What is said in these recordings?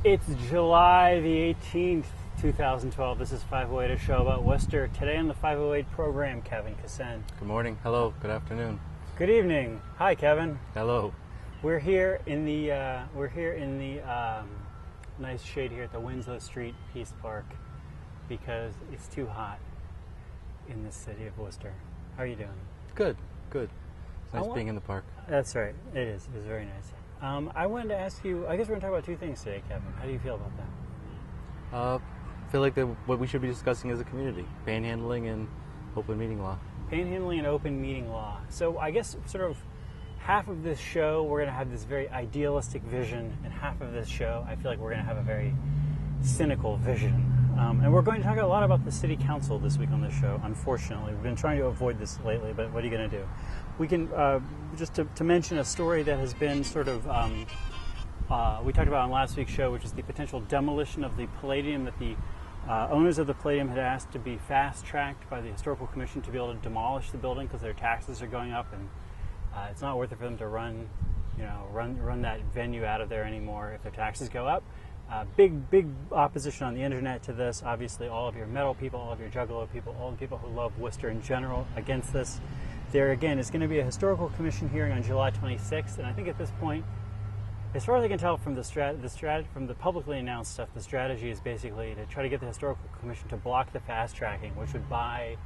It's July the 18th, 2012. This is 508, a show about Worcester. Today on the 508 program, Kevin Kassan. Good morning. Hello. Good afternoon. Good evening. Hi, Kevin. Hello. We're here in the nice shade here at the Winslow Street Peace Park because it's too hot in the city of Worcester. How are you doing? Good. Good. It's nice being in the park. That's right. It is. It's very nice. I wanted to ask you, I guess we're going to talk about two things today, Kevin. How do you feel about that? I feel like what we should be discussing as a community, panhandling and open meeting law. Panhandling and open meeting law. So I guess sort of half of this show, we're going to have this very idealistic vision, and half of this show, I feel like we're going to have a very cynical vision. And we're going to talk a lot about the city council this week on this show, unfortunately. We've been trying to avoid this lately, but what are you going to do? We can, just to mention a story that has been sort of, we talked about on last week's show, which is the potential demolition of the Palladium that the owners of the Palladium had asked to be fast-tracked by the Historical Commission to be able to demolish the building because their taxes are going up, and it's not worth it for them to run that venue out of there anymore if their taxes go up. Big opposition on the internet to this. Obviously, all of your metal people, all of your juggalo people, all the people who love Worcester in general against this. There again is going to be a historical commission hearing on July 26th, and I think at this point, as far as I can tell from from the publicly announced stuff, the strategy is basically to try to get the historical commission to block the fast tracking, which would buy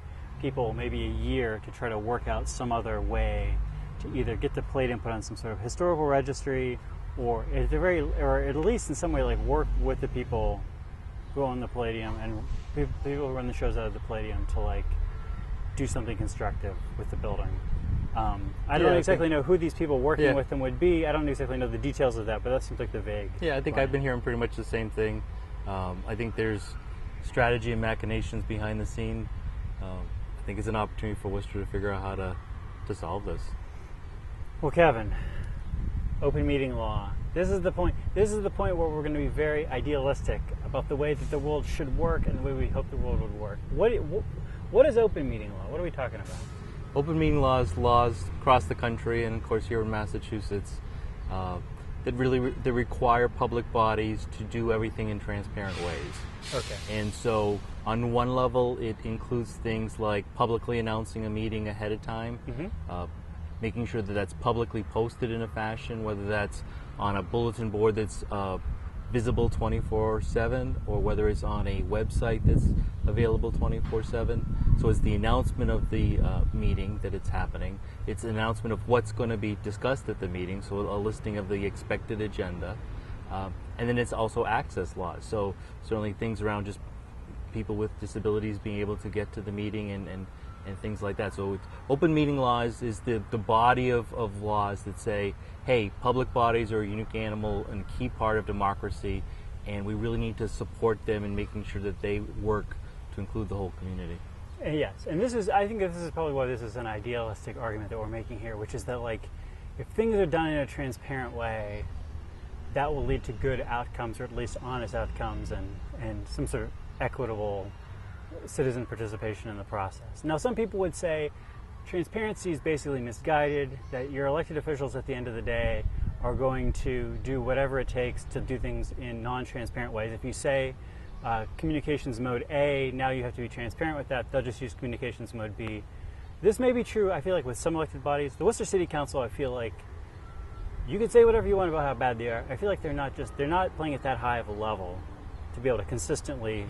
people maybe a year to try to work out some other way to either get the Palladium put on some sort of historical registry, or at least in some way, like work with the people who own the Palladium and people who run the shows out of the Palladium to like do something constructive with the building. I don't exactly know who these people working with them would be. I don't exactly know the details of that, but that seems like the vague. Yeah, I think I've been hearing pretty much the same thing. I think there's strategy and machinations behind the scene. I think it's an opportunity for Worcester to figure out how to solve this. Well, Kevin, open meeting law. This is the point. This is the point where we're going to be very idealistic about the way that the world should work and the way we hope the world would work. What is open meeting law? What are we talking about? Open meeting laws across the country, and of course here in Massachusetts, that require public bodies to do everything in transparent ways. Okay. And so, on one level, it includes things like publicly announcing a meeting ahead of time, making sure that that's publicly posted in a fashion, whether that's on a bulletin board that's visible 24/7, or whether it's on a website that's available 24/7. So it's the announcement of the meeting that it's happening. It's an announcement of what's going to be discussed at the meeting, so a listing of the expected agenda. And then it's also access laws. So certainly things around just people with disabilities being able to get to the meeting and things like that. So open meeting laws is the body of laws that say, hey, public bodies are a unique animal and a key part of democracy, and we really need to support them in making sure that they work to include the whole community. Yes, and I think this is probably why this is an idealistic argument that we're making here, which is that like, if things are done in a transparent way, that will lead to good outcomes, or at least honest outcomes, and some sort of equitable citizen participation in the process. Now, some people would say transparency is basically misguided, that your elected officials at the end of the day are going to do whatever it takes to do things in non-transparent ways. If you say communications mode A, now you have to be transparent with that, they'll just use communications mode B. This may be true, I feel like, with some elected bodies. The Worcester City Council, I feel like you can say whatever you want about how bad they are. I feel like they're not playing at that high of a level to be able to consistently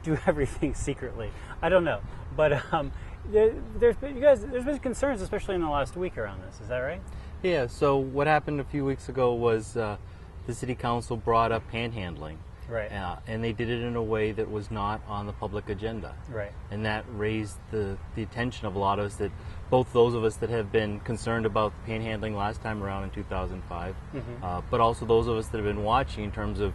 do everything secretly. I don't know, but there's been concerns, especially in the last week, around this. Is that right? Yeah. So what happened a few weeks ago was the city council brought up panhandling, right? And they did it in a way that was not on the public agenda, right? And that raised the attention of a lot of us, that both those of us that have been concerned about panhandling last time around in 2005, but also those of us that have been watching in terms of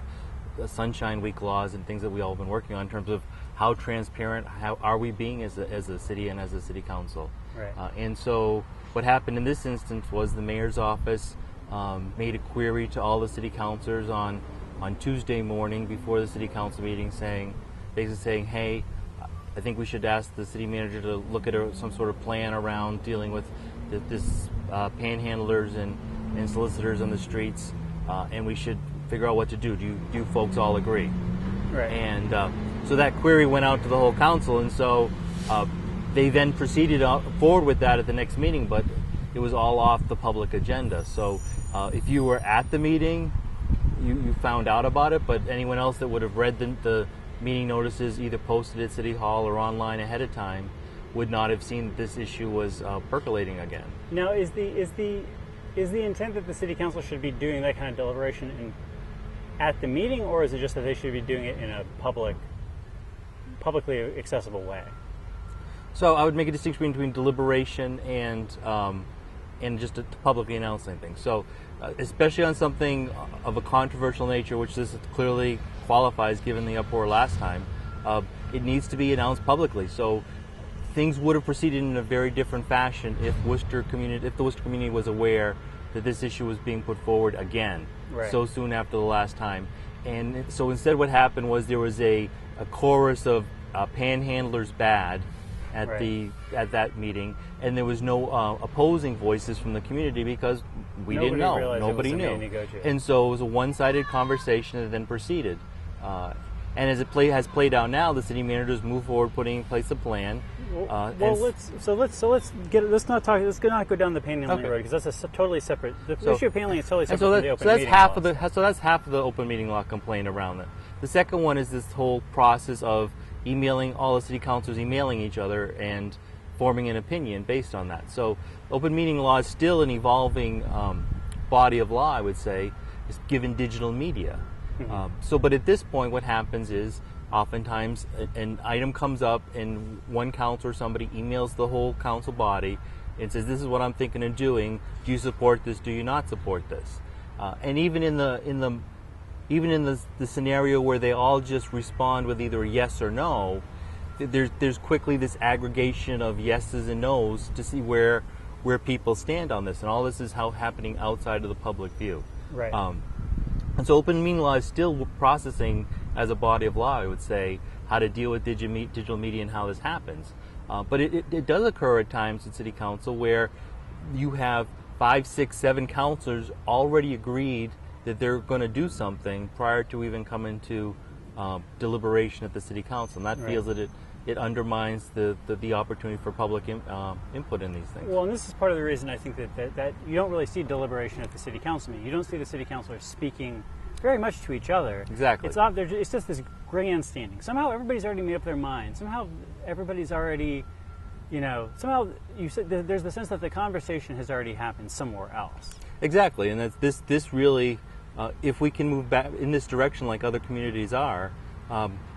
Sunshine Week laws and things that we all have been working on in terms of how transparent how are we being as a city and as a city council. Right. And so what happened in this instance was the mayor's office made a query to all the city councilors on Tuesday morning before the city council meeting, basically saying, hey, I think we should ask the city manager to look at some sort of plan around dealing with this panhandlers and solicitors on the streets, and we should figure out what to do. Do you folks all agree? Right. And so that query went out to the whole council, and so they then proceeded forward with that at the next meeting, but it was all off the public agenda. So if you were at the meeting, you found out about it, but anyone else that would have read the meeting notices either posted at City Hall or online ahead of time would not have seen that this issue was percolating again. Now, is the intent that the city council should be doing that kind of deliberation at the meeting, or is it just that they should be doing it in a publicly accessible way? So I would make a distinction between deliberation and just publicly announcing things. So especially on something of a controversial nature, which this clearly qualifies given the uproar last time, it needs to be announced publicly. So things would have proceeded in a very different fashion if the Worcester community was aware that this issue was being put forward again, right, so soon after the last time. And so instead what happened was there was a chorus of panhandlers bad at right, at that meeting, and there was no opposing voices from the community because nobody didn't know. Nobody knew. And so it was a one-sided conversation that then proceeded. And as it has played out now, the city managers move forward, putting in place a plan. Let's not go down the panhandling road, because that's a totally separate. The issue of panhandling is totally separate from the open meeting law. So that's half of the open meeting law complaint around it. The second one is this whole process of all the city councilors emailing each other and forming an opinion based on that. So open meeting law is still an evolving body of law, I would say, given digital media. Mm-hmm. But at this point, what happens is oftentimes an item comes up and one council or somebody emails the whole council body and says, "This is what I'm thinking of doing. Do you support this? Do you not support this?" And even in the scenario where they all just respond with either a yes or no, there's quickly this aggregation of yeses and nos to see where people stand on this, and all this is happening outside of the public view. Right. And so open meeting law is still processing as a body of law, I would say, how to deal with digital media and how this happens. But it does occur at times in city council where you have 5, 6, 7 councilors already agreed that they're going to do something prior to even coming to deliberation at the city council. And that right, feels that it undermines the opportunity for public input in these things. Well, and this is part of the reason I think that you don't really see deliberation at the city council meeting. You don't see the city councilors speaking very much to each other. Exactly. It's just this grandstanding. Somehow everybody's already made up their mind. Somehow everybody's already, somehow there's the sense that the conversation has already happened somewhere else. Exactly, and that's this really, if we can move back in this direction like other communities are,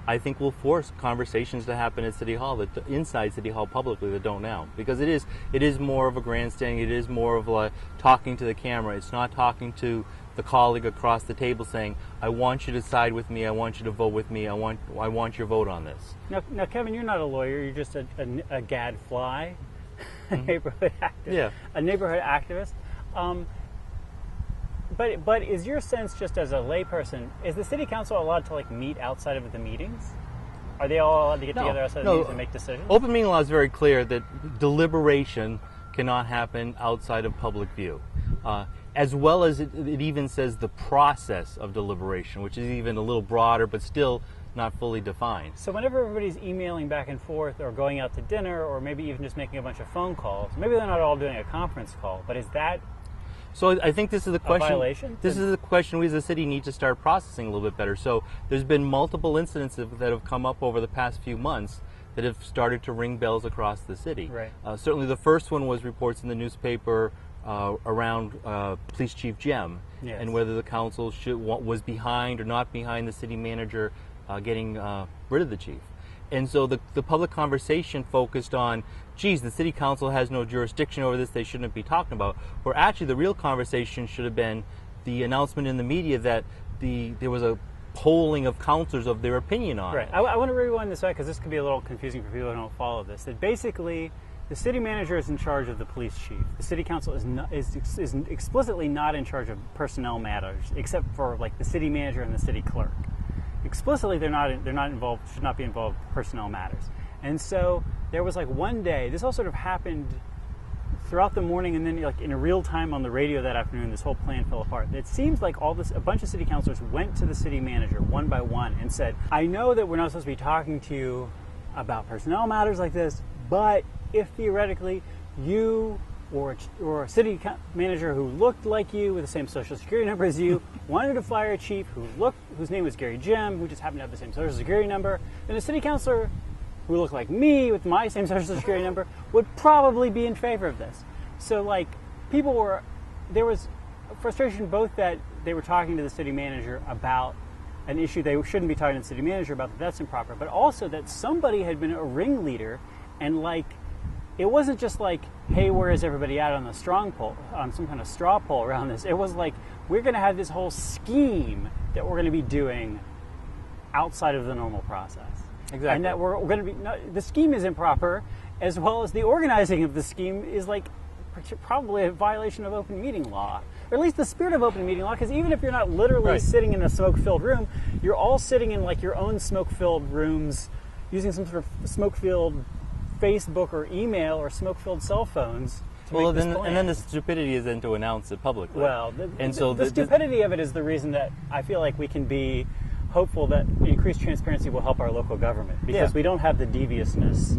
I think we'll force conversations to happen at City Hall, inside City Hall publicly, that don't now. Because it is more of a grandstanding, it is more of like talking to the camera. It's not talking to the colleague across the table saying, "I want you to side with me, I want you to vote with me, I want your vote on this." Now Kevin, you're not a lawyer, you're just a gadfly, a neighborhood activist. Yeah. A neighborhood activist. But is your sense, just as a layperson, is the city council allowed to meet outside of the meetings? Are they all allowed to get together outside of the meetings and make decisions? Open meeting law is very clear that deliberation cannot happen outside of public view. As well as it even says the process of deliberation, which is even a little broader, but still not fully defined. So whenever everybody's emailing back and forth or going out to dinner or maybe even just making a bunch of phone calls, maybe they're not all doing a conference call, but is that So I think this is the question. A violation? This is the question we as a city need to start processing a little bit better. So there's been multiple incidents that have come up over the past few months that have started to ring bells across the city. Right. Certainly the first one was reports in the newspaper around Police Chief Jem, yes, and whether the council was behind or not behind the city manager getting rid of the chief. And so the public conversation focused on, geez, the city council has no jurisdiction over this, they shouldn't be talking about. Where actually the real conversation should have been the announcement in the media that there was a polling of councilors of their opinion on right. it. I want to rewind this back because this could be a little confusing for people who don't follow this. That basically the city manager is in charge of the police chief. The city council is explicitly not in charge of personnel matters, except for the city manager and the city clerk. Explicitly, they're not involved. Should not be involved in personnel matters. And so there was one day. This all sort of happened throughout the morning, and then like in real time on the radio that afternoon, this whole plan fell apart. It seems like a bunch of city councilors went to the city manager one by one and said, I know that we're not supposed to be talking to you about personnel matters like this, but if theoretically you or a city manager who looked like you with the same social security number as you wanted to fire a chief whose name was Gary Jim, who just happened to have the same social security number, then a city councilor who looked like me with my same social security number would probably be in favor of this. So like there was frustration both that they were talking to the city manager about an issue they shouldn't be talking to the city manager about, that's improper, but also that somebody had been a ringleader, and like it wasn't just like, hey, where is everybody at on the strong poll, on some kind of straw poll around this. It was like, we're going to have this whole scheme that we're going to be doing outside of the normal process. Exactly. And that we're going to be, the scheme is improper, as well as the organizing of the scheme is like probably a violation of open meeting law, or at least the spirit of open meeting law, because even if you're not literally sitting in a smoke-filled room, you're all sitting in like your own smoke-filled rooms using some sort of smoke-filled Facebook or email or smoke-filled cell phones. Well, and then the stupidity is then to announce it publicly. Well, the stupidity of it is the reason that I feel like we can be hopeful that increased transparency will help our local government, because we don't have the deviousness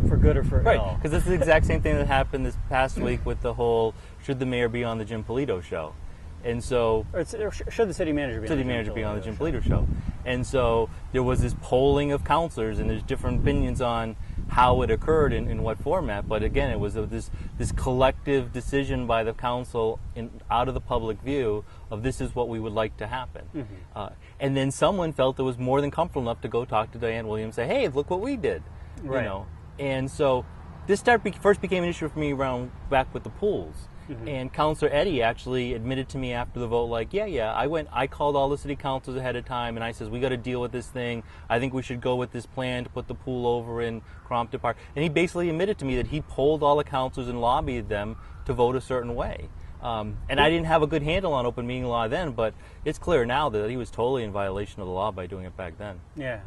for good or for ill. Because this is the exact same thing that happened this past week with the whole should the mayor be on the Jim Polito show. And so, or should the city manager be on the Jim Polito show? And so there was this polling of counselors, and there's different opinions on how it occurred and in what format. But again, it was this collective decision by the council out of the public view of this is what we would like to happen. Mm-hmm. And then someone felt it was more than comfortable enough to go talk to Diane Williams and say, hey, look what we did. Right. You know? And so this first became an issue for me back with the pools. Mm-hmm. And Councilor Eddy actually admitted to me after the vote, like, I called all the city councils ahead of time, and I says, we got to deal with this thing. I think we should go with this plan to put the pool over in Crompton Park. And he basically admitted to me that he polled all the councilors and lobbied them to vote a certain way. And I didn't have a good handle on open meeting law then, but it's clear now that he was totally in violation of the law by doing it back then. Yeah.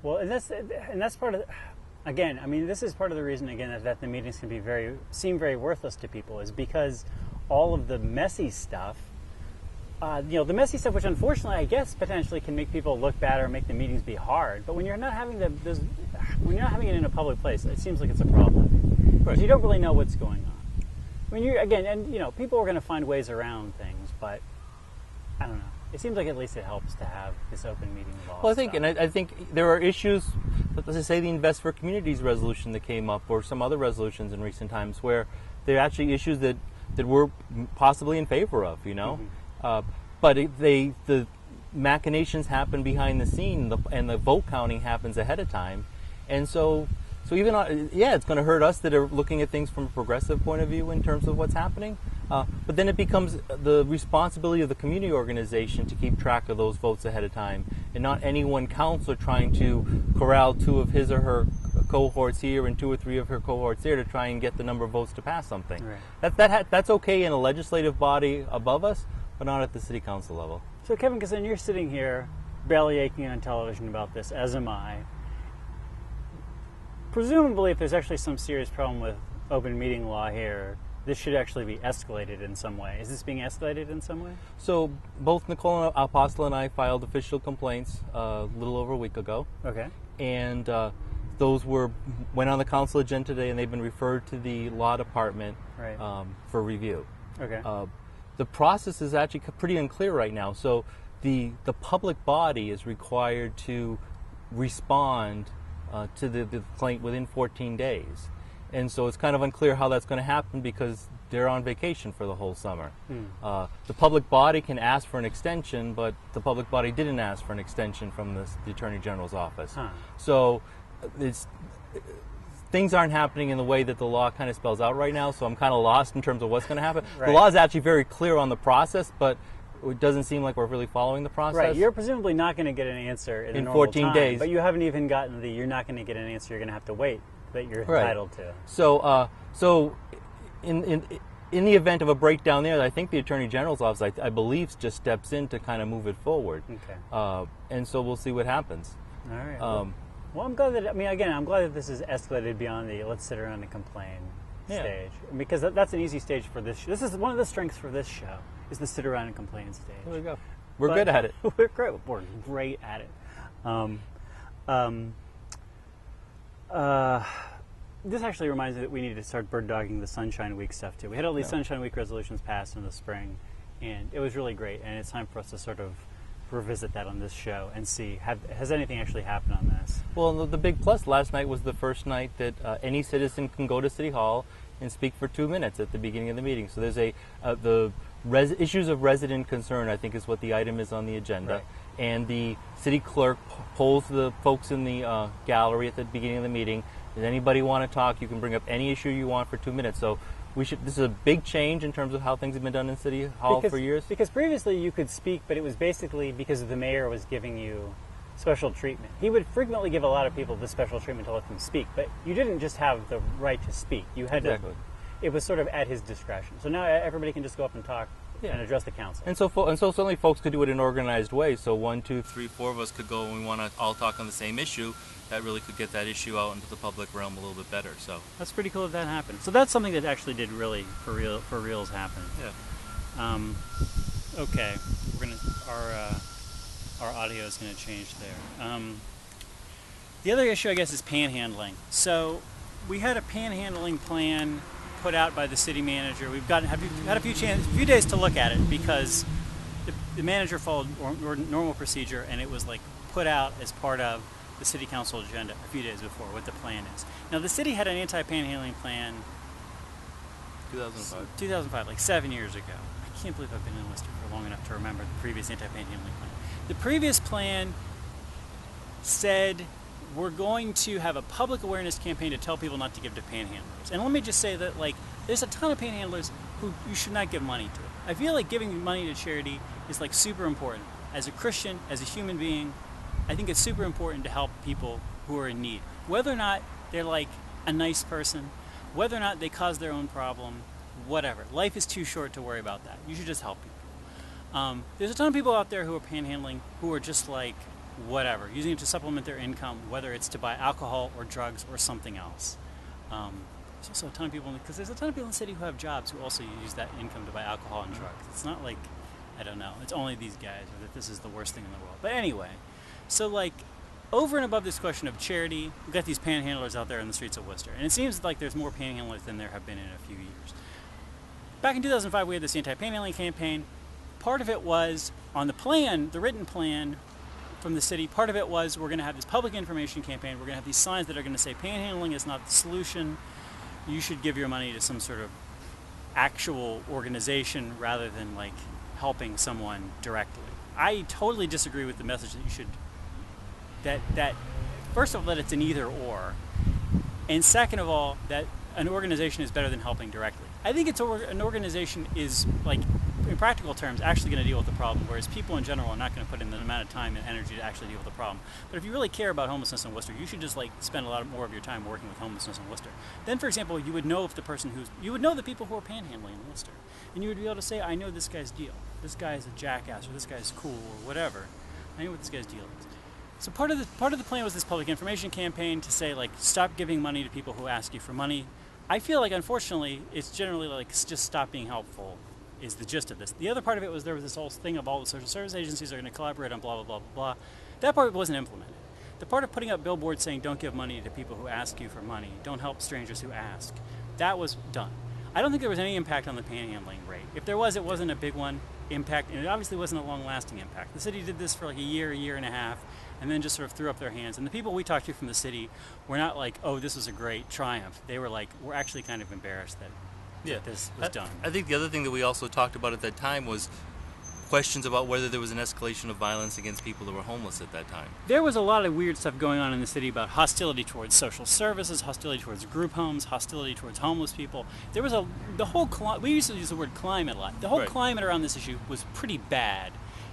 Well, and that's part of again, I mean, this is part of the reason, again, that the meetings can seem very worthless to people, is because all of the messy stuff, the messy stuff, which unfortunately, I guess, potentially can make people look bad or make the meetings be hard. But when you're not having when you're not having it in a public place, it seems like it's a problem. Because you don't really know what's going on. I mean, people are going to find ways around things, but I don't know. It seems like at least it helps to have this open meeting law. Well, I think there are issues, let's say the Invest for Communities resolution that came up, or some other resolutions in recent times, where there are actually issues that we're possibly in favor of, you know? Mm-hmm. But the machinations happen behind the scene, and the vote counting happens ahead of time. And so even, it's going to hurt us that are looking at things from a progressive point of view in terms of what's happening. But then it becomes the responsibility of the community organization to keep track of those votes ahead of time, and not any one councilor trying to corral two of his or her cohorts here and two or three of her cohorts there to try and get the number of votes to pass something. Right. That's okay in a legislative body above us, but not at the city council level. So Kevin, because then you're sitting here belly aching on television about this, as am I. Presumably, if there's actually some serious problem with open meeting law here, this should actually be escalated in some way. Is this being escalated in some way? So both Nicole Apostle and I filed official complaints a little over a week ago. Okay. And those went on the council agenda today, and they've been referred to the law department for review. Okay. The process is actually pretty unclear right now. So the public body is required to respond to the complaint within 14 days. And so it's kind of unclear how that's going to happen because they're on vacation for the whole summer. The public body can ask for an extension, but the public body didn't ask for an extension from the Attorney General's office. So things aren't happening in the way that the law kind of spells out right now, so I'm kind of lost in terms of what's going to happen. Right. The law is actually very clear on the process, but it doesn't seem like we're really following the process. Right, you're presumably not going to get an answer in 14 days. But you haven't even gotten you're not going to get an answer, you're going to have to wait that you're entitled to. So in the event of a breakdown there, I think the Attorney General's office, I believe, just steps in to kind of move it forward. Okay. And so we'll see what happens. All right. Well, I'm glad that, I'm glad that this is escalated beyond the let's sit around and complain stage, because that's an easy stage for this. This is one of the strengths for this show, is the sit around and complain stage. There we go. We're good at it. We're great at it. This actually reminds me that we need to start bird dogging the Sunshine Week stuff too. We had all these Sunshine Week resolutions passed in the spring, and it was really great. And it's time for us to sort of revisit that on this show and see has anything actually happened on this. Well, the big plus last night was the first night that any citizen can go to City Hall and speak for 2 minutes at the beginning of the meeting. So there's the issues of resident concern, I think, is what the item is on the agenda. Right. And the city clerk polls the folks in the gallery at the beginning of the meeting. Does anybody want to talk? You can bring up any issue you want for 2 minutes. So this is a big change in terms of how things have been done in City Hall for years. Because previously you could speak, but it was basically because the mayor was giving you special treatment. He would frequently give a lot of people the special treatment to let them speak, but you didn't just have the right to speak. You had to. It was sort of at his discretion. So now everybody can just go up and talk and address the council. And so certainly folks could do it in an organized way. So 1, 2, 3, 4 of us could go and we want to all talk on the same issue. That really could get that issue out into the public realm a little bit better. So that's pretty cool that happened. So that's something that actually did really for reals happen. Yeah. Okay, our audio is going to change there. The other issue, I guess, is panhandling. So we had a panhandling plan put out by the city manager. We've had a few days to look at it because the manager followed normal procedure, and it was like put out as part of the city council agenda a few days before what the plan is. Now the city had an anti-panhandling plan 2005, like 7 years ago. I can't believe I've been in Worcester for long enough to remember the previous anti-panhandling plan. The previous plan said we're going to have a public awareness campaign to tell people not to give to panhandlers. And let me just say that, like, there's a ton of panhandlers who you should not give money to. I feel like giving money to charity is, like, super important. As a Christian, as a human being, I think it's super important to help people who are in need. Whether or not they're, like, a nice person, whether or not they cause their own problem, whatever. Life is too short to worry about that. You should just help people. There's a ton of people out there who are panhandling who are just, like, whatever, using it to supplement their income, whether it's to buy alcohol or drugs or something else. There's also a ton of people, because there's a ton of people in the city who have jobs who also use that income to buy alcohol and drugs. It's not like, I don't know, it's only these guys, or that this is the worst thing in the world. But anyway, so like, over and above this question of charity, we've got these panhandlers out there in the streets of Worcester, and it seems like there's more panhandlers than there have been in a few years. Back in 2005, we had this anti-panhandling campaign. Part of it was, on the plan, the written plan from the city, part of it was we're going to have this public information campaign. We're going to have these signs that are going to say panhandling is not the solution. You should give your money to some sort of actual organization rather than like helping someone directly. I totally disagree with the message that you should, that first of all, that it's an either or, and second of all, that an organization is better than helping directly. I think an organization is, like, in practical terms, actually going to deal with the problem, whereas people in general are not going to put in the amount of time and energy to actually deal with the problem. But if you really care about homelessness in Worcester, you should just, like, spend a lot more of your time working with homelessness in Worcester. Then, for example, you would know if you would know the people who are panhandling in Worcester, and you would be able to say, I know this guy's deal. This guy's a jackass, or this guy's cool, or whatever. I know what this guy's deal is. So part of the plan was this public information campaign to say, like, stop giving money to people who ask you for money. I feel like, unfortunately, it's generally like just stop being helpful is the gist of this. The other part of it was there was this whole thing of all the social service agencies are going to collaborate on blah, blah, blah, blah, blah. That part wasn't implemented. The part of putting up billboards saying don't give money to people who ask you for money, don't help strangers who ask, that was done. I don't think there was any impact on the panhandling rate. If there was, it wasn't a big one impact, and it obviously wasn't a long-lasting impact. The city did this for like a year and a half, and then just sort of threw up their hands. And the people we talked to from the city were not like, oh, this was a great triumph. They were like, we're actually kind of embarrassed that this was done. I think the other thing that we also talked about at that time was questions about whether there was an escalation of violence against people that were homeless at that time. There was a lot of weird stuff going on in the city about hostility towards social services, hostility towards group homes, hostility towards homeless people. There was we used to use the word climate a lot. The whole climate around this issue was pretty bad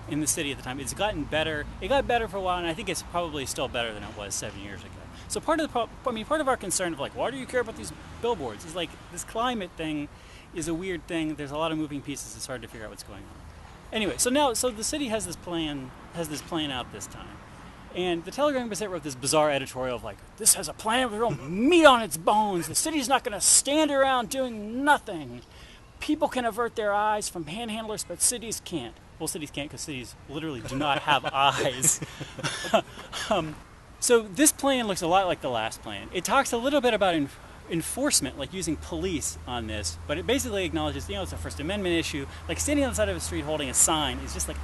in the city at the time. It's gotten better. It got better for a while, and I think it's probably still better than it was 7 years ago. So part of our concern of like, why do you care about these billboards? Is like this climate thing is a weird thing. There's a lot of moving pieces. It's hard to figure out what's going on. Anyway, so the city has this plan out this time, And the Telegram Gazette wrote this bizarre editorial of like, this has a plan with real meat on its bones. The city's not going to stand around doing nothing. People can avert their eyes from panhandlers, but cities can't. Well, cities can't because cities literally do not have eyes. So this plan looks a lot like the last plan. It talks a little bit about enforcement, like using police on this, but it basically acknowledges, it's a First Amendment issue. Like standing on the side of a street holding a sign is just like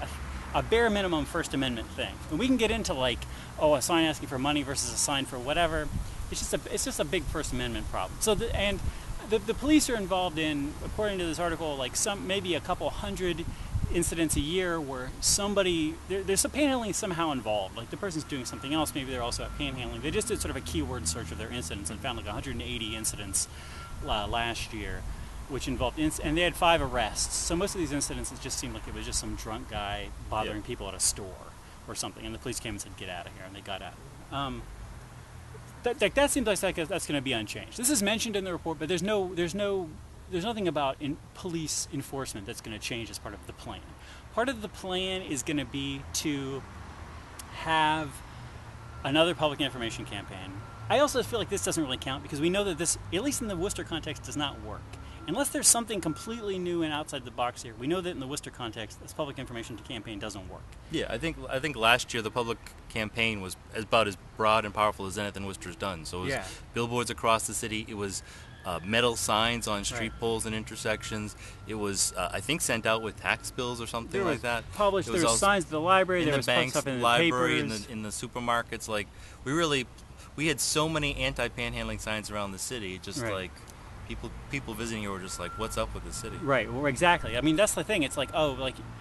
a bare minimum First Amendment thing. And we can get into like, a sign asking for money versus a sign for whatever. It's just a big First Amendment problem. So the police are involved in, according to this article, like maybe a couple hundred incidents a year where there's some panhandling somehow involved. Like the person's doing something else, maybe they're also at panhandling. They just did sort of a keyword search of their incidents and found like 180 incidents last year, which involved, and they had 5 arrests. So most of these incidents, it just seemed like it was just some drunk guy bothering people at a store or something, and the police came and said, "Get out of here," and they got out. That seems like that's going to be unchanged. This is mentioned in the report, but there's nothing about police enforcement that's going to change as part of the plan. Part of the plan is going to be to have another public information campaign. I also feel like this doesn't really count because we know that this, at least in the Worcester context, does not work. Unless there's something completely new and outside the box here, we know that in the Worcester context, this public information campaign doesn't work. Yeah, I think last year the public campaign was about as broad and powerful as anything Worcester's done. So it was billboards across the city. It was metal signs on street poles and intersections. It was, I think, sent out with tax bills or something like that. Published. There were signs at the library. There was banks, stuff in the library, papers. in the supermarkets. Like we had so many anti-panhandling signs around the city. Just like people visiting here were just like, "What's up with the city?" Right. Well, exactly. I mean, that's the thing. It's like,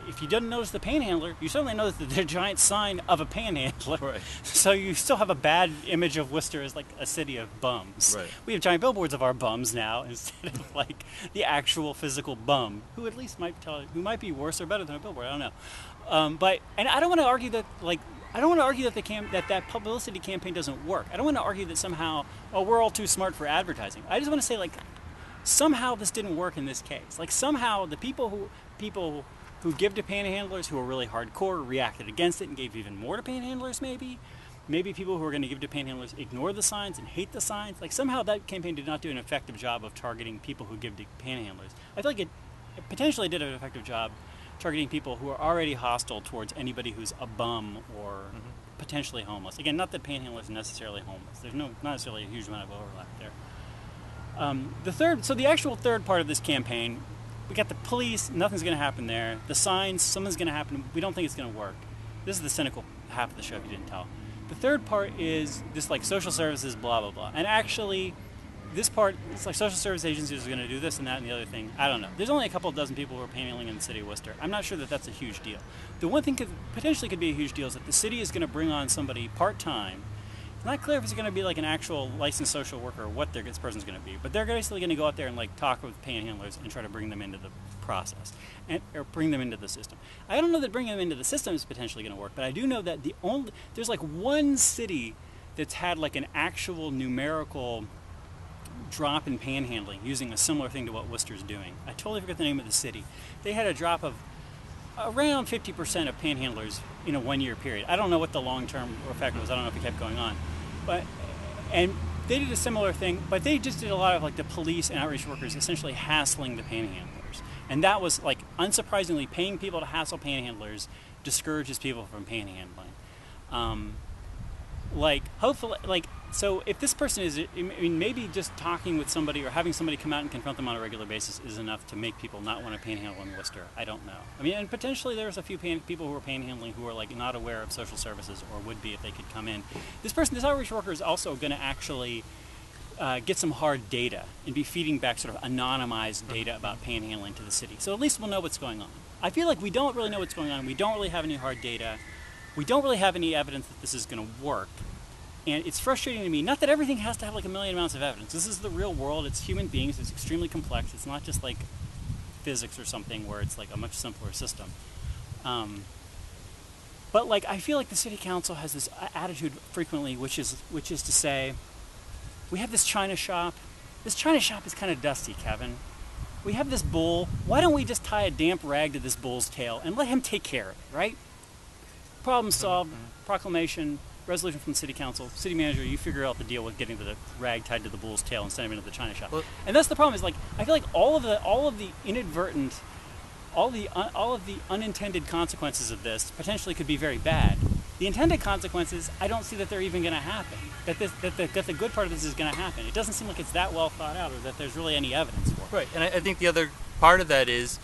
if you didn't notice the panhandler, you certainly notice the giant sign of a panhandler. Right. So you still have a bad image of Worcester as like a city of bums. Right. We have giant billboards of our bums now instead of like the actual physical bum, who at least who might be worse or better than a billboard. I don't know. But I don't want to argue that that publicity campaign doesn't work. I don't want to argue that somehow we're all too smart for advertising. I just want to say somehow this didn't work in this case. Like somehow the people who give to panhandlers who are really hardcore reacted against it and gave even more to panhandlers maybe. Maybe people who are going to give to panhandlers ignore the signs and hate the signs. Like somehow that campaign did not do an effective job of targeting people who give to panhandlers. I feel like it potentially did an effective job targeting people who are already hostile towards anybody who's a bum or potentially homeless. Again, not that panhandlers are necessarily homeless. There's not necessarily a huge amount of overlap there. The actual third part of this campaign, we got the police, nothing's going to happen there. The signs, something's going to happen. We don't think it's going to work. This is the cynical half of the show if you didn't tell. The third part is this like social services, blah, blah, blah. And actually, this part, it's like social service agencies are going to do this and that and the other thing. I don't know. There's only a couple dozen people who are panhandling in the city of Worcester. I'm not sure that that's a huge deal. The one thing potentially could be a huge deal is that the city is going to bring on somebody part-time. It's not clear if it's going to be like an actual licensed social worker or what this person's going to be, but they're basically going to go out there and like talk with panhandlers and try to bring them into the process or bring them into the system. I don't know that bringing them into the system is potentially going to work, but I do know that there's like one city that's had like an actual numerical drop in panhandling using a similar thing to what Worcester's doing. I totally forget the name of the city. They had a drop of around 50% of panhandlers in a 1-year period. I don't know what the long-term effect was. I don't know if it kept going on. And they did a similar thing, but they just did a lot of like the police and outreach workers essentially hassling the panhandlers. And that was like, unsurprisingly, paying people to hassle panhandlers discourages people from panhandling. So if this person is, maybe just talking with somebody or having somebody come out and confront them on a regular basis is enough to make people not want to panhandle in Worcester. I don't know. I mean, and potentially there's a few people who are panhandling who are like not aware of social services or would be if they could come in. This outreach worker is also going to actually get some hard data and be feeding back sort of anonymized data about panhandling to the city. So at least we'll know what's going on. I feel like we don't really know what's going on. We don't really have any hard data. We don't really have any evidence that this is going to work. And it's frustrating to me, not that everything has to have like a million amounts of evidence. This is the real world. It's human beings. It's extremely complex. It's not just like physics or something where it's like a much simpler system. But like I feel like the city council has this attitude frequently, which is to say, we have this china shop. This china shop is kind of dusty, Kevin. We have this bull. Why don't we just tie a damp rag to this bull's tail and let him take care of it, right? Problem solved. Proclamation. resolution from the city council, city manager, you figure out the deal with getting the rag tied to the bull's tail and sending him into the china shop. Well, and that's the problem. Is like I feel like all of the inadvertent, all of the unintended consequences of this potentially could be very bad. The intended consequences, I don't see that they're even going to happen. That the good part of this is going to happen. It doesn't seem like it's that well thought out, or that there's really any evidence for it. Right, and I think the other part of that is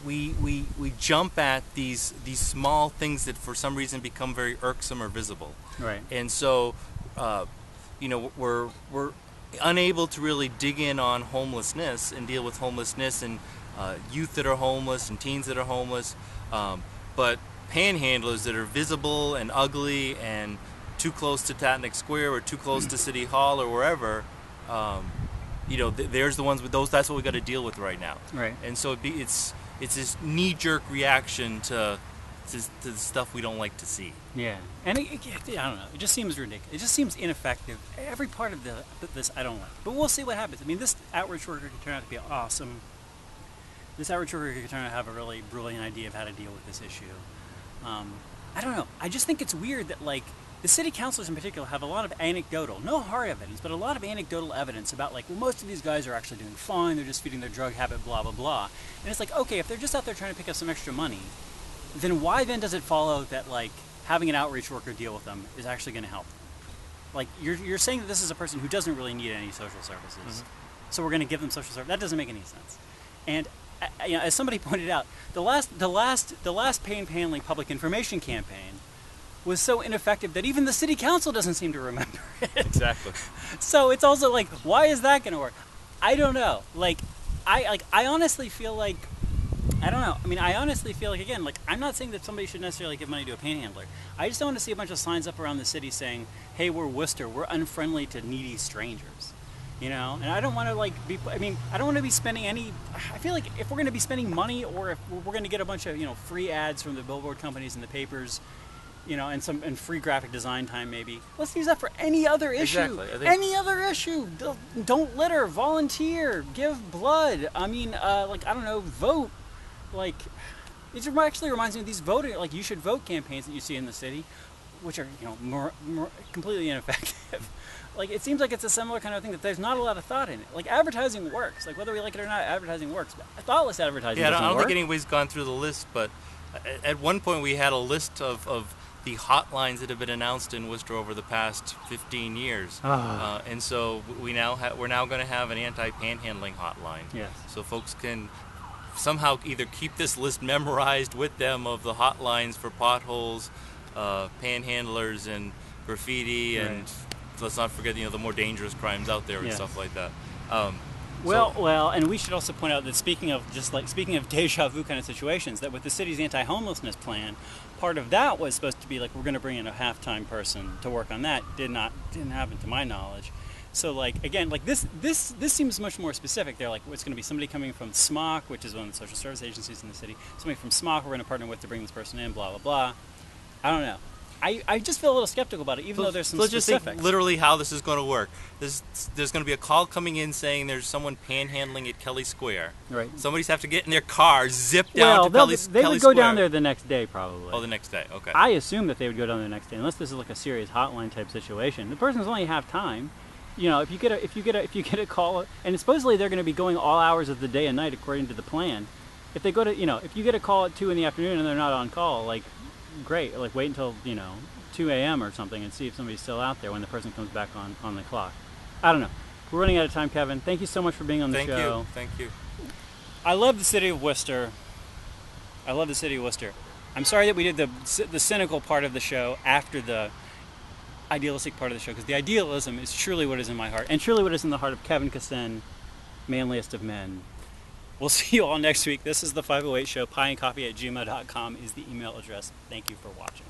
we jump at these small things that for some reason become very irksome or visible. Right. And so, we're unable to really dig in on homelessness and deal with homelessness and youth that are homeless and teens that are homeless, but panhandlers that are visible and ugly and too close to Tatnick Square or too close to City Hall or wherever, there's the ones with those. That's what we got to deal with right now. Right. And so it's this knee-jerk reaction to the stuff we don't like to see. Yeah, and I don't know. It just seems ridiculous. It just seems ineffective. Every part of this I don't like. But we'll see what happens. I mean, this outreach worker could turn out to be awesome. This outreach worker could turn out to have a really brilliant idea of how to deal with this issue. I don't know. I just think it's weird that, like, the city councilors in particular have a lot of anecdotal, no hard evidence, but a lot of anecdotal evidence about, like, well, most of these guys are actually doing fine, they're just feeding their drug habit, blah, blah, blah. And it's like, okay, if they're just out there trying to pick up some extra money, then why then does it follow that, like, having an outreach worker deal with them is actually going to help? Like, you're saying that this is a person who doesn't really need any social services, so we're going to give them social services. That doesn't make any sense. And as somebody pointed out, the last panhandling public information campaign was so ineffective that even the city council doesn't seem to remember it. Exactly. So it's also like, why is that going to work? I don't know. I honestly feel like, I don't know. I mean, I honestly feel like, again, like, I'm not saying that somebody should necessarily give money to a panhandler. I just don't want to see a bunch of signs up around the city saying, hey, we're Worcester, we're unfriendly to needy strangers. And I don't want to I don't want to be spending any, I feel like if we're going to be spending money, or if we're going to get a bunch of, free ads from the billboard companies and the papers, and free graphic design time maybe, let's use that for any other issue. Exactly. Any other issue. Don't litter, volunteer, give blood. I mean, I don't know, vote. Like, it actually reminds me of these voting, like, you should vote campaigns that you see in the city, which are, more completely ineffective. Like, it seems like it's a similar kind of thing, that there's not a lot of thought in it. Like, advertising works. Like, whether we like it or not, advertising works. But thoughtless advertising doesn't work. I don't think anybody's gone through the list, but at one point we had a list of the hotlines that have been announced in Worcester over the past 15 years. And so we're now going to have an anti-panhandling hotline. Yes. So folks can somehow either keep this list memorized with them of the hotlines for potholes, panhandlers, and graffiti, right. And let's not forget, the more dangerous crimes out there and stuff like that. Well, and we should also point out that speaking of deja vu kind of situations, that with the city's anti-homelessness plan, part of that was supposed to be like, we're going to bring in a half-time person to work on that. Didn't happen to my knowledge. So, like, again, like, this seems much more specific. They're like, it's going to be somebody coming from SMOC, which is one of the social service agencies in the city. Somebody from SMOC we're going to partner with to bring this person in, blah, blah, blah. I don't know. I just feel a little skeptical about it, even though there's some specifics. Let's just think literally how this is going to work. There's going to be a call coming in saying there's someone panhandling at Kelly Square. Right. Somebody's have to get in their car, zip down to Kelly Square. They would go down there the next day, probably. Oh, the next day. Okay. I assume that they would go down there the next day, unless this is like a serious hotline type situation. The person's only half time. If you get a call, and supposedly they're going to be going all hours of the day and night according to the plan. If they go to, if you get a call at 2 in the afternoon and they're not on call, like, great. Like, wait until 2 a.m. or something and see if somebody's still out there when the person comes back on the clock. I don't know. We're running out of time, Kevin. Thank you so much for being on the show. Thank you. I love the city of Worcester. I'm sorry that we did the cynical part of the show after the idealistic part of the show, because the idealism is truly what is in my heart, and truly what is in the heart of Kevin Kassan, manliest of men. We'll see you all next week. This is the 508 Show. pieandcoffee@gmail.com is the email address. Thank you for watching.